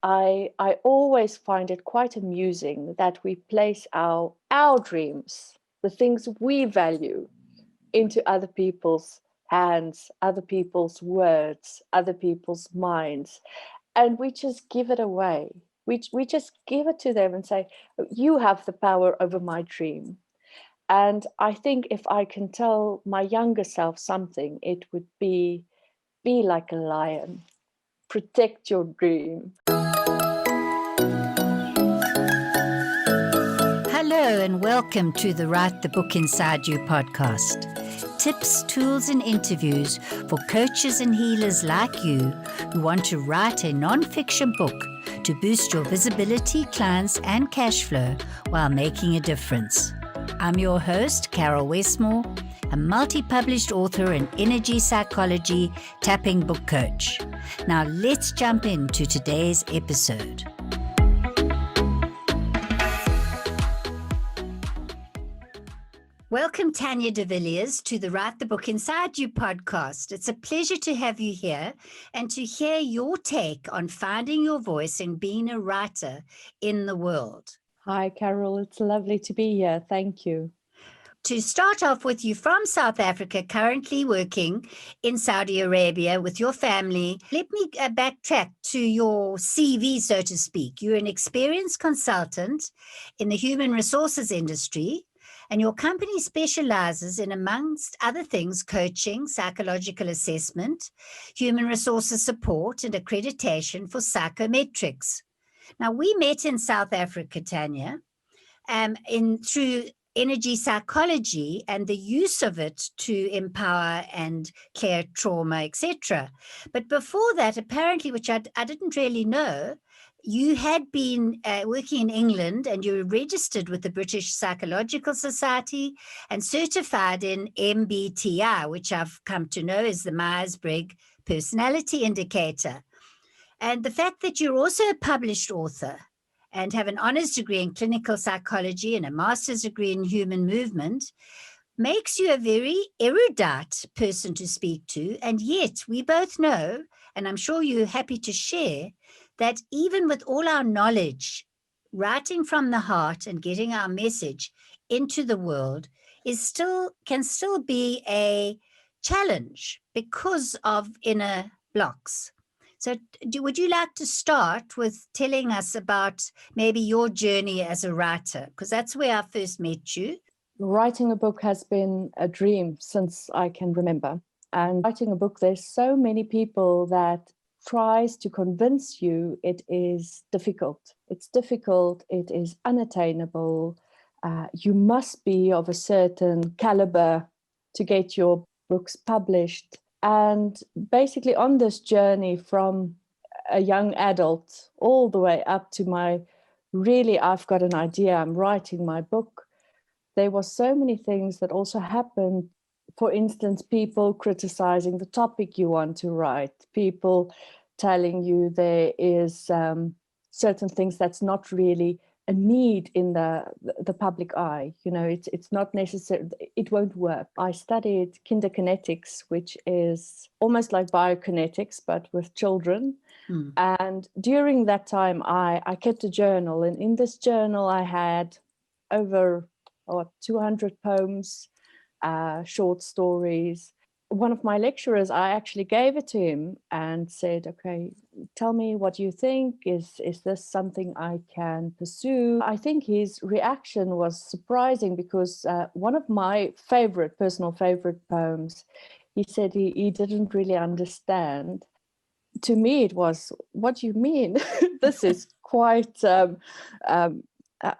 I always find it quite amusing that we place our dreams, the things we value, into other people's hands, other people's words, other people's minds, and we just give it away. We just give it to them and say, you have the power over my dream. And I think if I can tell my younger self something, it would be like a lion. Protect your dream. Hello and welcome to the Write the Book Inside You podcast. Tips, tools and interviews for coaches and healers like you who want to write a non-fiction book to boost your visibility, clients and cash flow while making a difference. I'm your host, Caryl Westmore, a multi-published author and energy psychology tapping book coach. Now let's jump into today's episode. Welcome, Tanya de Villiers, to the Write the Book Inside You podcast. It's a pleasure to have you here and to hear your take on finding your voice and being a writer in the world. Hi, Caryl. It's lovely to be here. Thank you. To start off with, you from South Africa, currently working in Saudi Arabia with your family. Let me backtrack to your CV, so to speak. You're an experienced consultant in the human resources industry, and your company specializes in, amongst other things, coaching, psychological assessment, human resources support, and accreditation for psychometrics. Now, we met in South Africa, Tanya, through energy psychology and the use of it to empower and clear trauma, etc. But before that, apparently, which I didn't really know, you had been working in England and you were registered with the British Psychological Society and certified in MBTI, which I've come to know is the Myers-Briggs Personality Indicator. And the fact that you're also a published author and have an honors degree in clinical psychology and a master's degree in human movement makes you a very erudite person to speak to. And yet we both know, and I'm sure you're happy to share, that even with all our knowledge, writing from the heart and getting our message into the world can still be a challenge because of inner blocks. So would you like to start with telling us about maybe your journey as a writer? Because that's where I first met you. Writing a book has been a dream since I can remember. And writing a book, there's so many people that tries to convince you it is difficult. It's difficult. It is unattainable. You must be of a certain caliber to get your books published. And basically on this journey from a young adult all the way up to I've got an idea, I'm writing my book. There were so many things that also happened. For instance, people criticizing the topic you want to write, people telling you there is certain things that's not really a need in the public eye. You know, it's not necessary. It won't work. I studied kinderkinetics, which is almost like biokinetics, but with children. Mm. And during that time, I kept a journal. And in this journal, I had over 200 poems, short stories. One of my lecturers, I actually gave it to him and said, okay, tell me what you think. Is this something I can pursue? I think his reaction was surprising because one of my personal favorite poems, he said he didn't really understand. To me, it was, what do you mean? This is quite...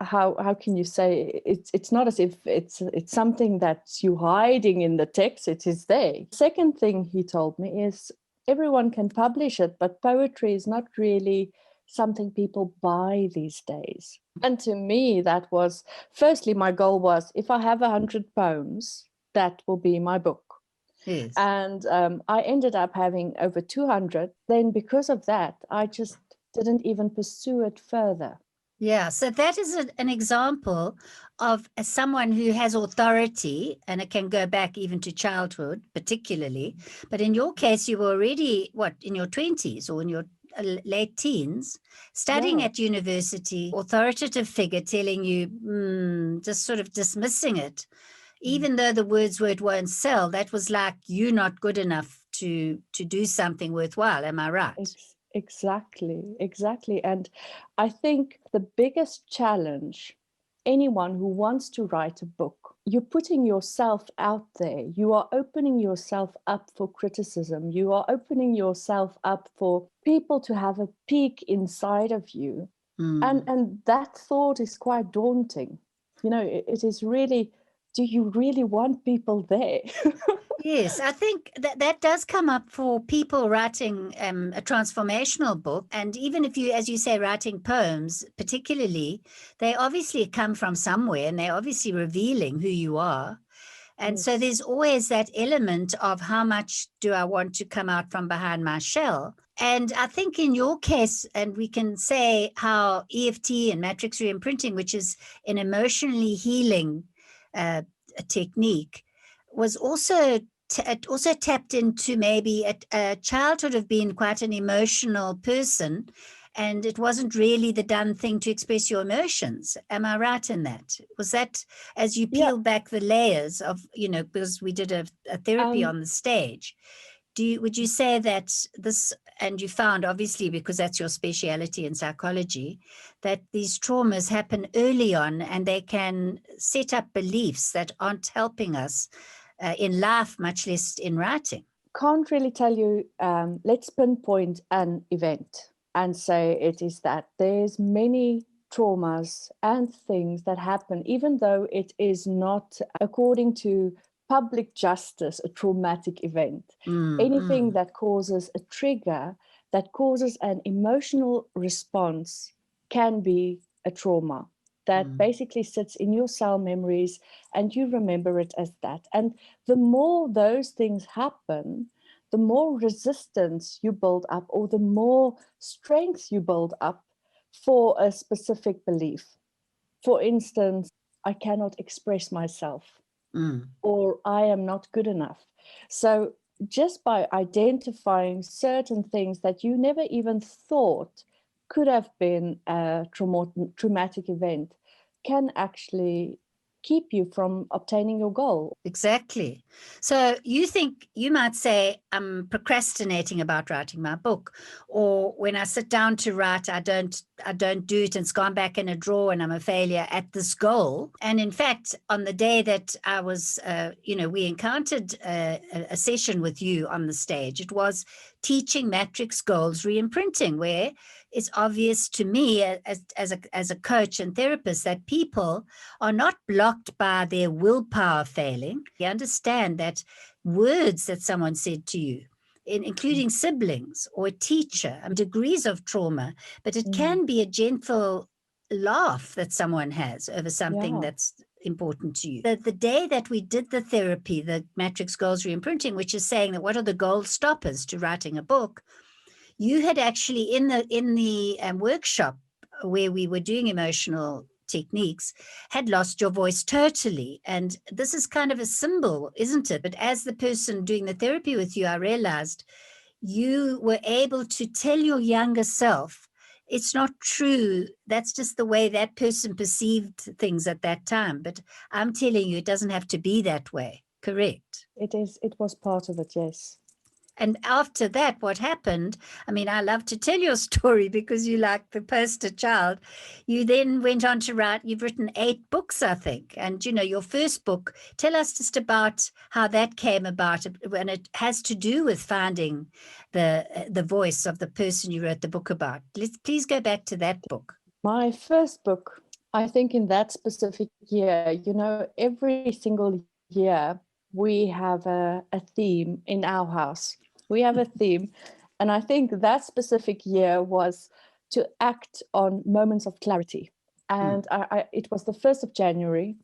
how can you say it's not as if it's something that's you hiding in the text. It is there. Second thing he told me is everyone can publish it, but poetry is not really something people buy these days. And to me, that was, firstly, my goal was, if I have 100 poems, that will be my book. Yes. And I ended up having over 200. Then because of that, I just didn't even pursue it further. Yeah, so that is an example of someone who has authority, and it can go back even to childhood, particularly. But in your case, you were already, in your 20s or in your late teens, studying at university, authoritative figure telling you, just sort of dismissing it, even though the words were, it won't sell. That was like, you're not good enough to do something worthwhile. Am I right? Exactly. And I think the biggest challenge, anyone who wants to write a book, you're putting yourself out there. You are opening yourself up for criticism. You are opening yourself up for people to have a peek inside of you. And that thought is quite daunting. It is really, do you really want people there? Yes, I think that does come up for people writing a transformational book. And even if you, as you say, writing poems, particularly, they obviously come from somewhere and they're obviously revealing who you are. And so there's always that element of how much do I want to come out from behind my shell. And I think in your case, and we can say how EFT and matrix reimprinting, which is an emotionally healing a technique, was also it also tapped into maybe a childhood of being quite an emotional person, and it wasn't really the done thing to express your emotions. Am I right in that? Was that, as you peel back the layers of, because we did a therapy on the stage, would you say that this, and you found obviously, because that's your speciality in psychology, that these traumas happen early on and they can set up beliefs that aren't helping us in life, much less in writing? Can't really tell you. Let's pinpoint an event and say it is that. There's many traumas and things that happen, even though it is not, according to public justice, a traumatic event. Anything that causes a trigger, that causes an emotional response, can be a trauma that basically sits in your cell memories and you remember it as that. And the more those things happen, the more resistance you build up, or the more strength you build up for a specific belief. For instance, I cannot express myself, or I am not good enough. So just by identifying certain things that you never even thought could have been a traumatic event, can actually keep you from obtaining your goal. Exactly. So you think, you might say, I'm procrastinating about writing my book, or when I sit down to write, I don't do it, and it's gone back in a drawer and I'm a failure at this goal. And in fact, on the day that I was, we encountered a session with you on the stage, it was teaching matrix goals reimprinting, where it's obvious to me as a coach and therapist that people are not blocked by their willpower failing. You understand that words that someone said to you, including siblings or a teacher, degrees of trauma, but it can be a gentle laugh that someone has over something that's important to you. The day that we did the therapy, the matrix goals reimprinting, which is saying that what are the goal stoppers to writing a book, you had actually in the workshop where we were doing emotional techniques, had lost your voice totally. And this is kind of a symbol, isn't it? But as the person doing the therapy with you, I realized you were able to tell your younger self, it's not true. That's just the way that person perceived things at that time. But I'm telling you, it doesn't have to be that way. Correct? It was part of it, yes. And after that, what happened, I love to tell your story because you like the poster child. You then went on to write, you've written 8 books, I think. And, your first book, tell us just about how that came about. And it has to do with finding the voice of the person you wrote the book about. Let's please go back to that book. My first book, I think in that specific year, every single year we have a theme in our house. We have a theme. And I think that specific year was to act on moments of clarity. And it was the 1st of January.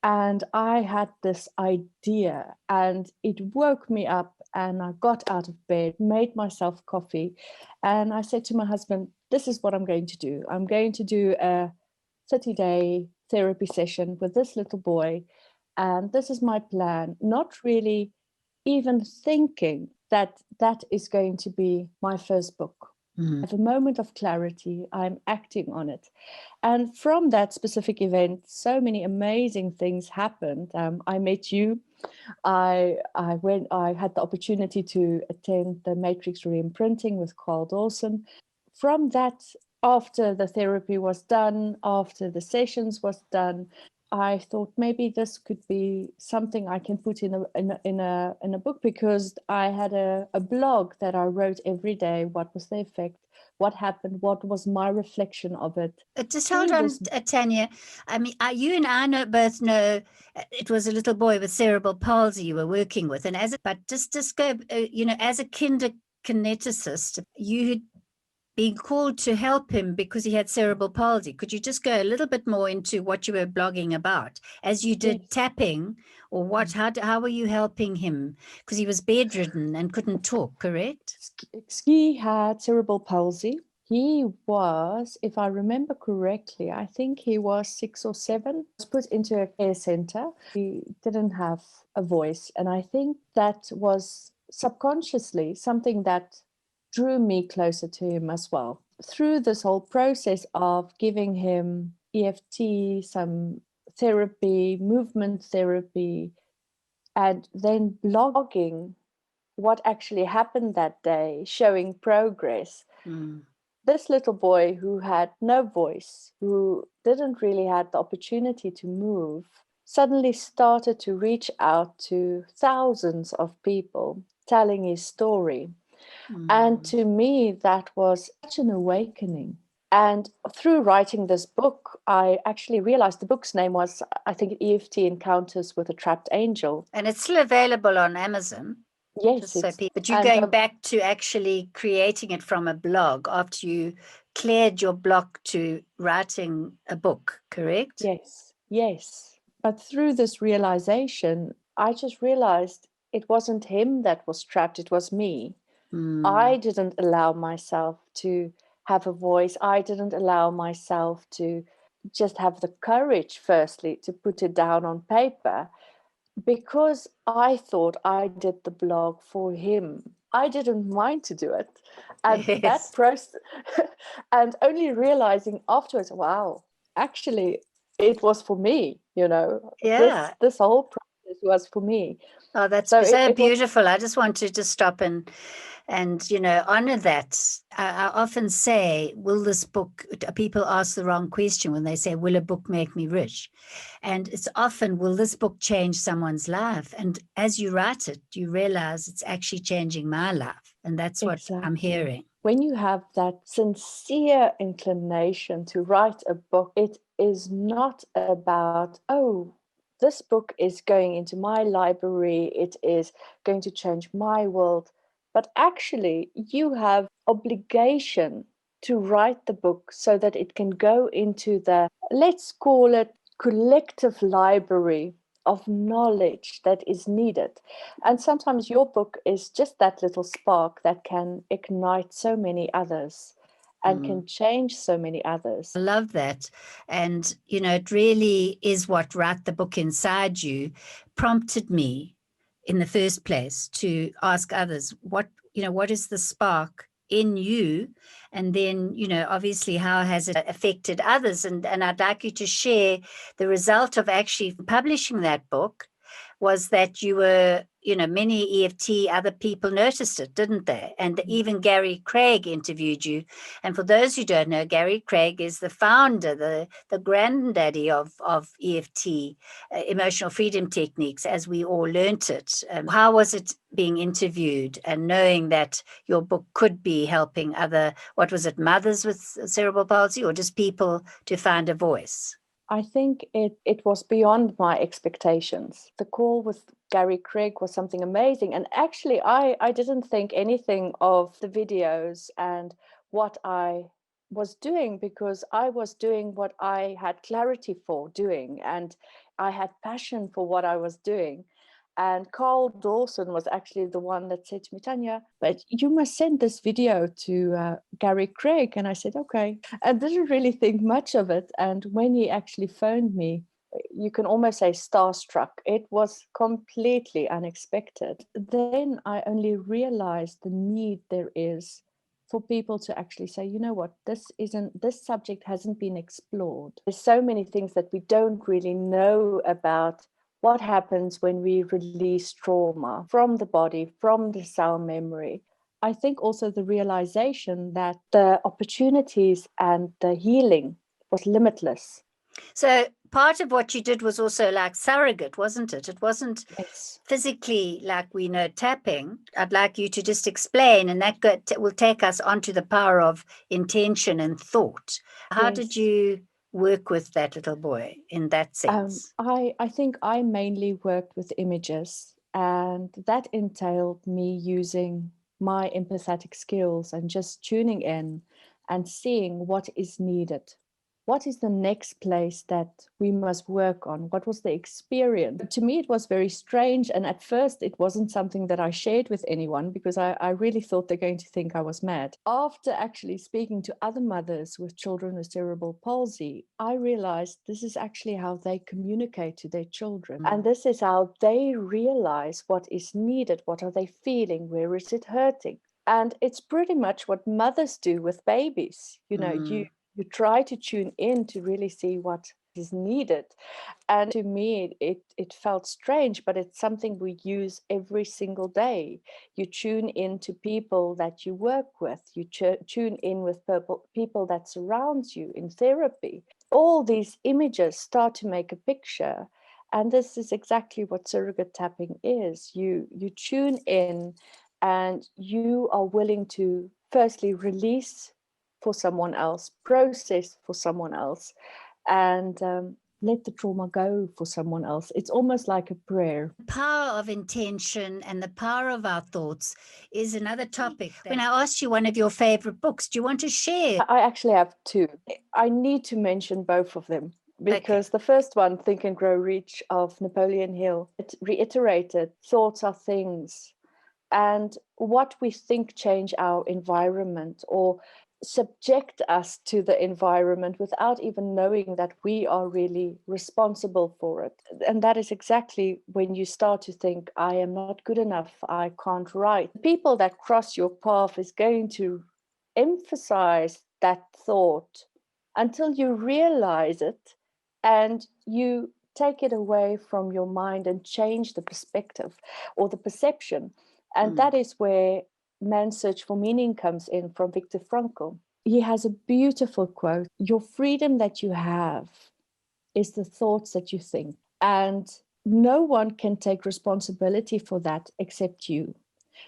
And I had this idea and it woke me up, and I got out of bed, made myself coffee. And I said to my husband, this is what I'm going to do. I'm going to do a 30-day therapy session with this little boy. And this is my plan, not really even thinking that that is going to be my first book. Mm. I have a moment of clarity. I'm acting on it. And from that specific event, so many amazing things happened. I met you. I had the opportunity to attend the Matrix Reimprinting with Carl Dawson. From that, after the therapy was done, after the sessions was done, I thought maybe this could be something I can put in a book, because I had a blog that I wrote every day. What was the effect? What happened? What was my reflection of it? Just hold Through on, this, Tanya. I mean, you and I both know it was a little boy with cerebral palsy you were working with, and but just go, as a kineticist, you had been called to help him because he had cerebral palsy. Could you just go a little bit more into what you were blogging about as you did yes. tapping, or what? How were you helping him? Because he was bedridden and couldn't talk, correct? He had cerebral palsy. He was, if I remember correctly, I think he was 6 or 7, was put into a care center. He didn't have a voice. And I think that was subconsciously something that drew me closer to him as well. Through this whole process of giving him EFT, some therapy, movement therapy, and then blogging what actually happened that day, showing progress. Mm. This little boy who had no voice, who didn't really have the opportunity to move, suddenly started to reach out to thousands of people telling his story. And to me, that was such an awakening. And through writing this book, I actually realized the book's name was, I think, EFT Encounters with a Trapped Angel. And it's still available on Amazon. Yes, But you're going back to actually creating it from a blog after you cleared your block to writing a book, correct? Yes, yes. But through this realization, I just realized it wasn't him that was trapped, it was me. I didn't allow myself to have a voice. I didn't allow myself to just have the courage, firstly, to put it down on paper, because I thought I did the blog for him. I didn't mind to do it. And Yes. that process, and only realizing afterwards, wow, actually, it was for me, Yeah. This whole process was for me. Oh, that's So so it was, beautiful. I just want to just stop and honor that. I often say, will this book, people ask the wrong question when they say, will a book make me rich? And it's often, will this book change someone's life? And as you write it, you realize it's actually changing my life. And that's what I'm hearing. When you have that sincere inclination to write a book, it is not about, oh, this book is going into my library, it is going to change my world. But actually, you have obligation to write the book so that it can go into the, let's call it, collective library of knowledge that is needed. And sometimes your book is just that little spark that can ignite so many others and can change so many others. I love that. And, it really is what Write the Book Inside You prompted me in the first place to ask others, what is the spark in you? And then, obviously, how has it affected others? And I'd like you to share the result of actually publishing that book was that you were, many EFT other people noticed it, didn't they? And even Gary Craig interviewed you. And for those who don't know, Gary Craig is the founder, the granddaddy of EFT, emotional freedom techniques, as we all learnt it. How was it being interviewed and knowing that your book could be helping other, what was it, mothers with cerebral palsy, or just people to find a voice? I think it was beyond my expectations. The call with Gary Craig was something amazing. And actually, I didn't think anything of the videos and what I was doing, because I was doing what I had clarity for doing. And I had passion for what I was doing. And Carl Dawson was actually the one that said to me, Tanya, but you must send this video to Gary Craig. And I said, okay. I didn't really think much of it. And when he actually phoned me, you can almost say starstruck. It was completely unexpected. Then I only realized the need there is for people to actually say, you know what, this subject hasn't been explored. There's so many things that we don't really know about what happens when we release trauma from the body, from the cell memory. I think also the realization that the opportunities and the healing was limitless. So part of what you did was also like surrogate, wasn't it? It wasn't physically like we know tapping. I'd like you to just explain, and that will take us onto the power of intention and thought. How did you work with that little boy in that sense? I think I mainly worked with images, and that entailed me using my empathetic skills and just tuning in and seeing what is needed. What is the next place that we must work on? What was the experience? To me, it was very strange. And at first, it wasn't something that I shared with anyone because I really thought they're going to think I was mad. After actually speaking to other mothers with children with cerebral palsy, I realized this is actually how they communicate to their children. And this is how they realize what is needed. What are they feeling? Where is it hurting? And it's pretty much what mothers do with babies. You know, you try to tune in to really see what is needed. And to me, it felt strange, but it's something we use every single day. You tune in to people that you work with. You tune in with people that surround you in therapy. All these images start to make a picture. And this is exactly what surrogate tapping is. You tune in and you are willing to firstly release for someone else, process for someone else, and let the trauma go for someone else. It's almost like a prayer. The power of intention and the power of our thoughts is another topic. When I asked you one of your favorite books, do you want to share? I actually have two. I need to mention both of them because the first one, Think and Grow Rich of Napoleon Hill, it reiterated thoughts are things. And what we think change our environment or subject us to the environment without even knowing that we are really responsible for it. And that is exactly when you start to think, I am not good enough, I can't write. People that cross your path is going to emphasize that thought until you realize it and you take it away from your mind and change the perspective or the perception. And that is where Man's Search for Meaning comes in from Viktor Frankl. He has a beautiful quote: your freedom that you have is the thoughts that you think. And no one can take responsibility for that except you.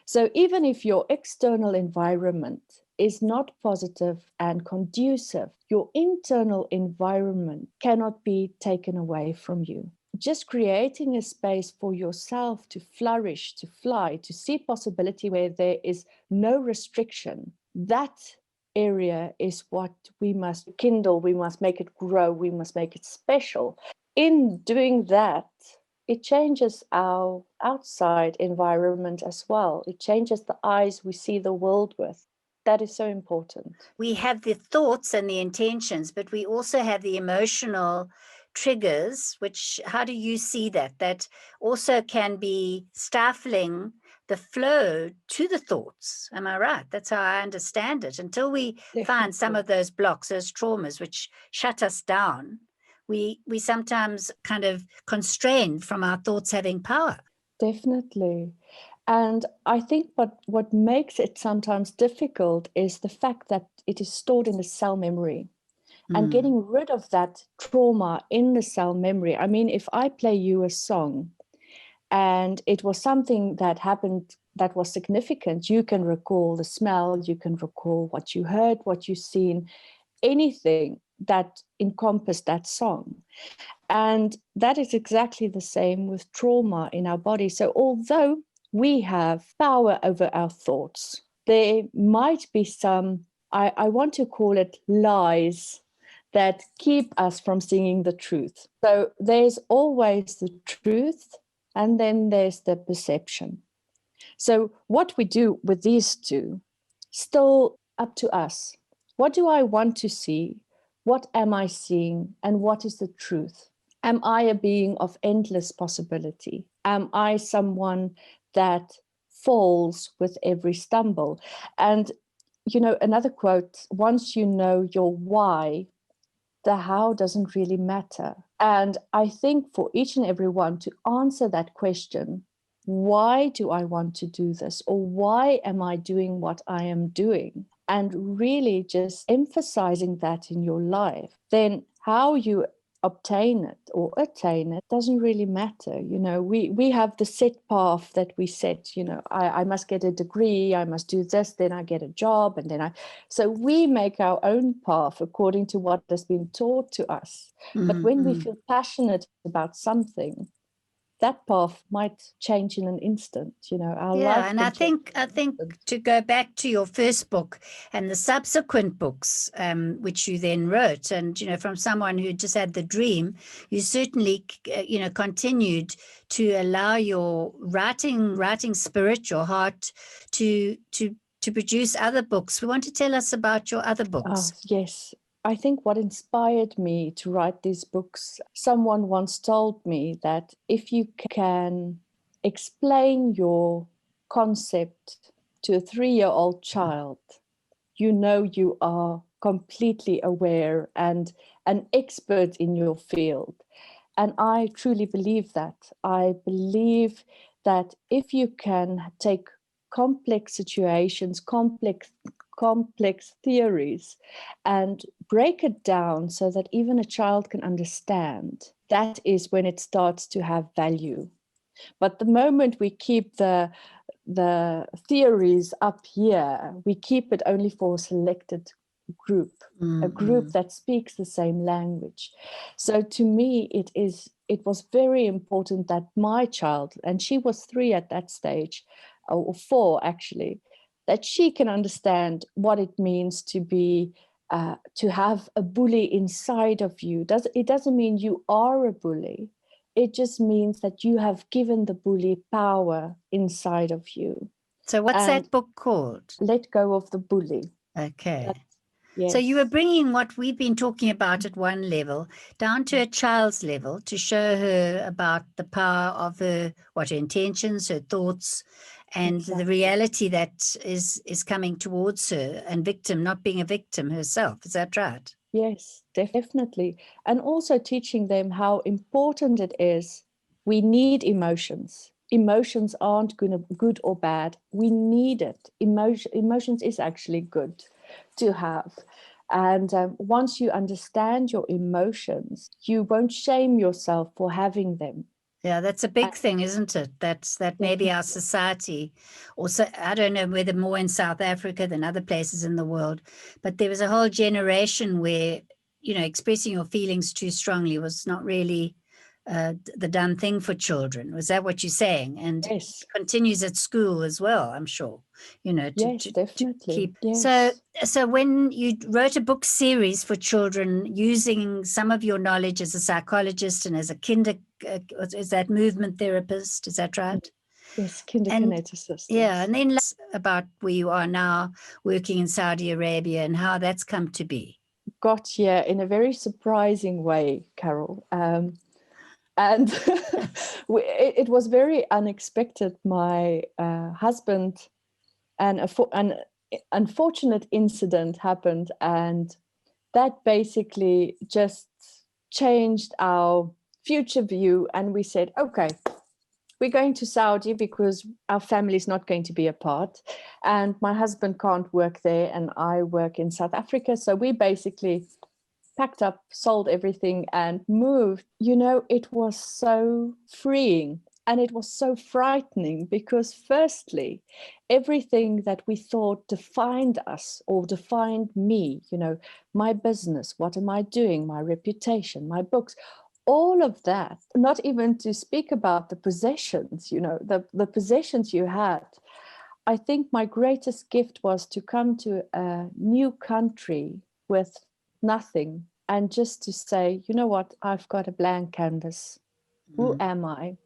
So even if your external environment is not positive and conducive, your internal environment cannot be taken away from you. Just creating a space for yourself to flourish, to fly, to see possibility where there is no restriction, that area is what we must kindle, we must make it grow, we must make it special. In doing that, it changes our outside environment as well. It changes the eyes we see the world with. That is so important. We have the thoughts and the intentions, but we also have the emotional triggers, which, how do you see that? That also can be stifling the flow to the thoughts. Am I right? That's how I understand it. Until we find some of those blocks, those traumas, which shut us down, we sometimes kind of constrain from our thoughts having power. Definitely. And I think what makes it sometimes difficult is the fact that it is stored in the cell memory. And getting rid of that trauma in the cell memory. I mean, if I play you a song and it was something that happened that was significant, you can recall the smell, you can recall what you heard, what you've seen, anything that encompassed that song. And that is exactly the same with trauma in our body. So although we have power over our thoughts, there might be some, I want to call it lies, that keep us from seeing the truth. So there's always the truth, and then there's the perception. So what we do with these two, still up to us. What do I want to see? What am I seeing? And what is the truth? Am I a being of endless possibility? Am I someone that falls with every stumble? And another quote, once you know your why, the how doesn't really matter. And I think for each and every one to answer that question, why do I want to do this? Or why am I doing what I am doing? And really just emphasizing that in your life, then how you obtain it or attain it doesn't really matter. We have the set path that we set. I must get a degree, I must do this, then I get a job, and then so we make our own path according to what has been taught to us. But when we feel passionate about something, that path might change in an instant. Our life. Yeah, and I think to go back to your first book and the subsequent books, which you then wrote, and from someone who just had the dream, you certainly continued to allow your writing spirit, your heart, to produce other books. We want to tell us about your other books. Oh, yes. I think what inspired me to write these books, someone once told me that if you can explain your concept to a 3-year-old child, you are completely aware and an expert in your field. And I truly believe that. I believe that if you can take complex situations, complex theories, and break it down so that even a child can understand, that is when it starts to have value. But the moment we keep the theories up here, we keep it only for a selected group, a group that speaks the same language. So to me, it was very important that my child, and she was 3 at that stage, or 4 actually, that she can understand what it means to have a bully inside of you. It doesn't mean you are a bully. It just means that you have given the bully power inside of you. So what's that book called? Let Go of the Bully. Okay. Yes. So you were bringing what we've been talking about at one level down to a child's level to show her about the power of her intentions, her thoughts, and the reality that is coming towards her, and not being a victim herself. Is that right? Yes, definitely. And also teaching them how important it is. We need emotions. Emotions aren't good or bad. We need it. Emotions is actually good to have. And once you understand your emotions, you won't shame yourself for having them. Yeah, that's a big thing, isn't it? That maybe our society, also, I don't know whether more in South Africa than other places in the world, but there was a whole generation where, expressing your feelings too strongly was not really the done thing for children. Was that what you're saying? And yes. It continues at school as well, I'm sure, Yes, definitely. to keep. Yes. So when you wrote a book series for children using some of your knowledge as a psychologist and as a is that movement therapist, is that right? Yes, kinderkineticist. Yeah, and then about where you are now working in Saudi Arabia and how that's come to be. Got here in a very surprising way, Caryl. And it was very unexpected. My husband, an unfortunate incident happened, and that basically just changed our future view. And we said, okay, we're going to Saudi because our family is not going to be apart. And my husband can't work there and I work in South Africa. So we basically packed up, sold everything and moved. It was so freeing and it was so frightening because firstly, everything that we thought defined us or defined me, my business, what am I doing, my reputation, my books, all of that, not even to speak about the possessions, the possessions you had. I think my greatest gift was to come to a new country with nothing and just to say, you know what, I've got a blank canvas. Who am I?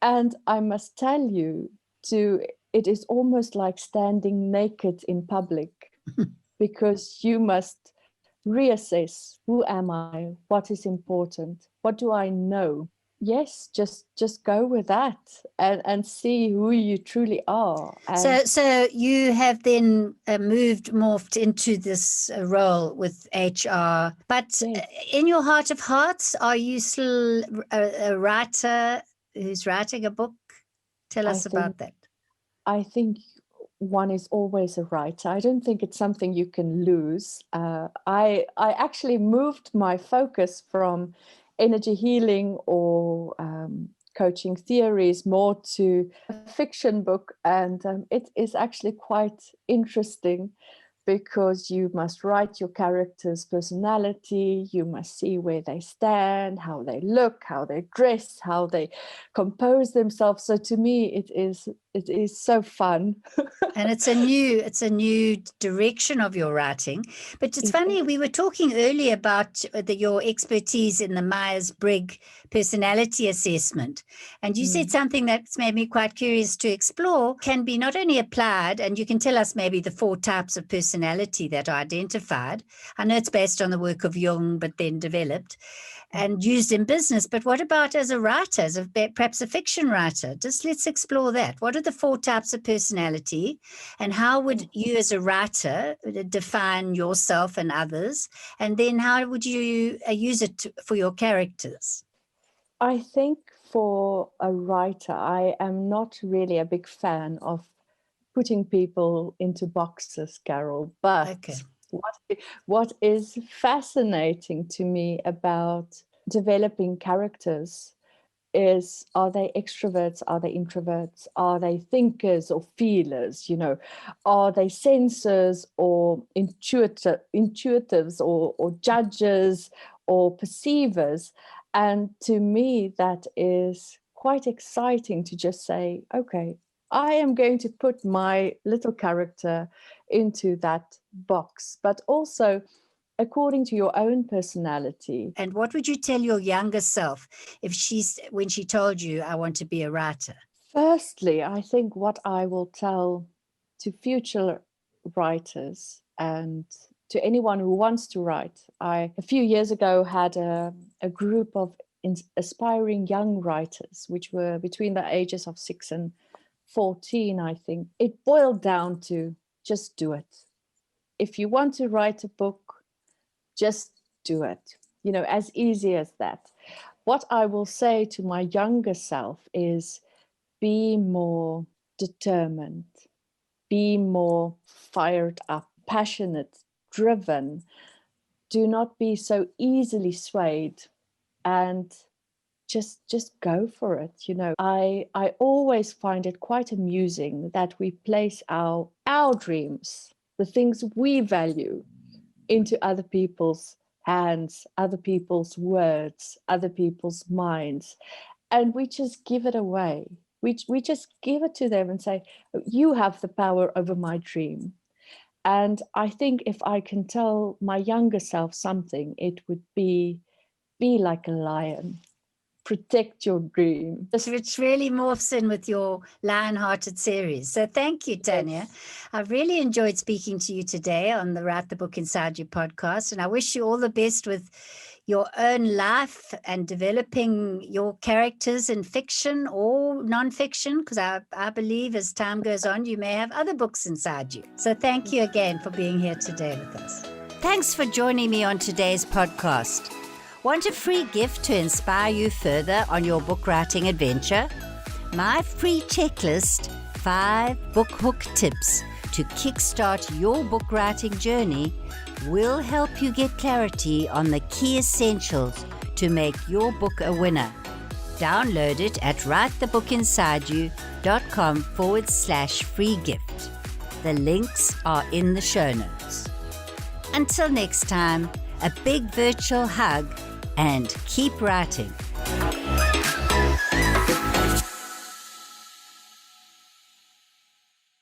And I must tell you, it is almost like standing naked in public because you must reassess, who am I? What is important? What do I know? yes, just go with that and see who you truly are. And So you have then morphed into this role with HR, but yes, in your heart of hearts, are you still a writer who's writing a book? Tell I us think about that. I think one is always a writer. I don't think it's something you can lose. I actually moved my focus from energy healing or coaching theories more to a fiction book, and it is actually quite interesting because you must write your character's personality, you must see where they stand, how they look, how they dress, how they compose themselves. So to me, it is so fun. And it's a new direction of your writing. But it's funny, we were talking earlier about your expertise in the Myers-Briggs personality assessment. And you said something that's made me quite curious to explore, can be not only applied, and you can tell us maybe the 4 types of personality that are identified. I know it's based on the work of Jung, but then developed and used in business. But what about as a writer, perhaps a fiction writer? Just let's explore that. What are the 4 types of personality, and how would you as a writer define yourself and others? And then how would you use it for your characters? I think for a writer, I am not really a big fan of putting people into boxes, Caryl. But Okay. what is fascinating to me about developing characters is, are they extroverts, are they introverts, are they thinkers or feelers, are they sensors or intuitives or judges or perceivers? And to me, that is quite exciting to just say, okay, I am going to put my little character into that box, but also according to your own personality. And what would you tell your younger self when she told you, I want to be a writer? Firstly, I think what I will tell to future writers and to anyone who wants to write, I, a few years ago, had a group of aspiring young writers, which were between the ages of 6 and 14, I think. It boiled down to just do it. If you want to write a book, just do it. As easy as that. What I will say to my younger self is, be more determined, be more fired up, passionate, driven. Do not be so easily swayed, and just go for it. I always find it quite amusing that we place our dreams, the things we value, into other people's hands, other people's words, other people's minds, and we just give it away. We just give it to them and say, you have the power over my dream. And I think if I can tell my younger self something, it would be like a lion. Protect your dream. Which really morphs in with your Lion-Hearted series. So thank you, Tanya. Yes. I've really enjoyed speaking to you today on the Write the Book Inside You podcast. And I wish you all the best with your own life and developing your characters in fiction or nonfiction, because I believe as time goes on, you may have other books inside you. So thank you again for being here today with us. Thanks for joining me on today's podcast. Want a free gift to inspire you further on your book writing adventure? My free checklist, 5 book hook tips to kickstart your book writing journey, will help you get clarity on the key essentials to make your book a winner. Download it at writethebookinsideyou.com/free gift. The links are in the show notes. Until next time, a big virtual hug and keep writing.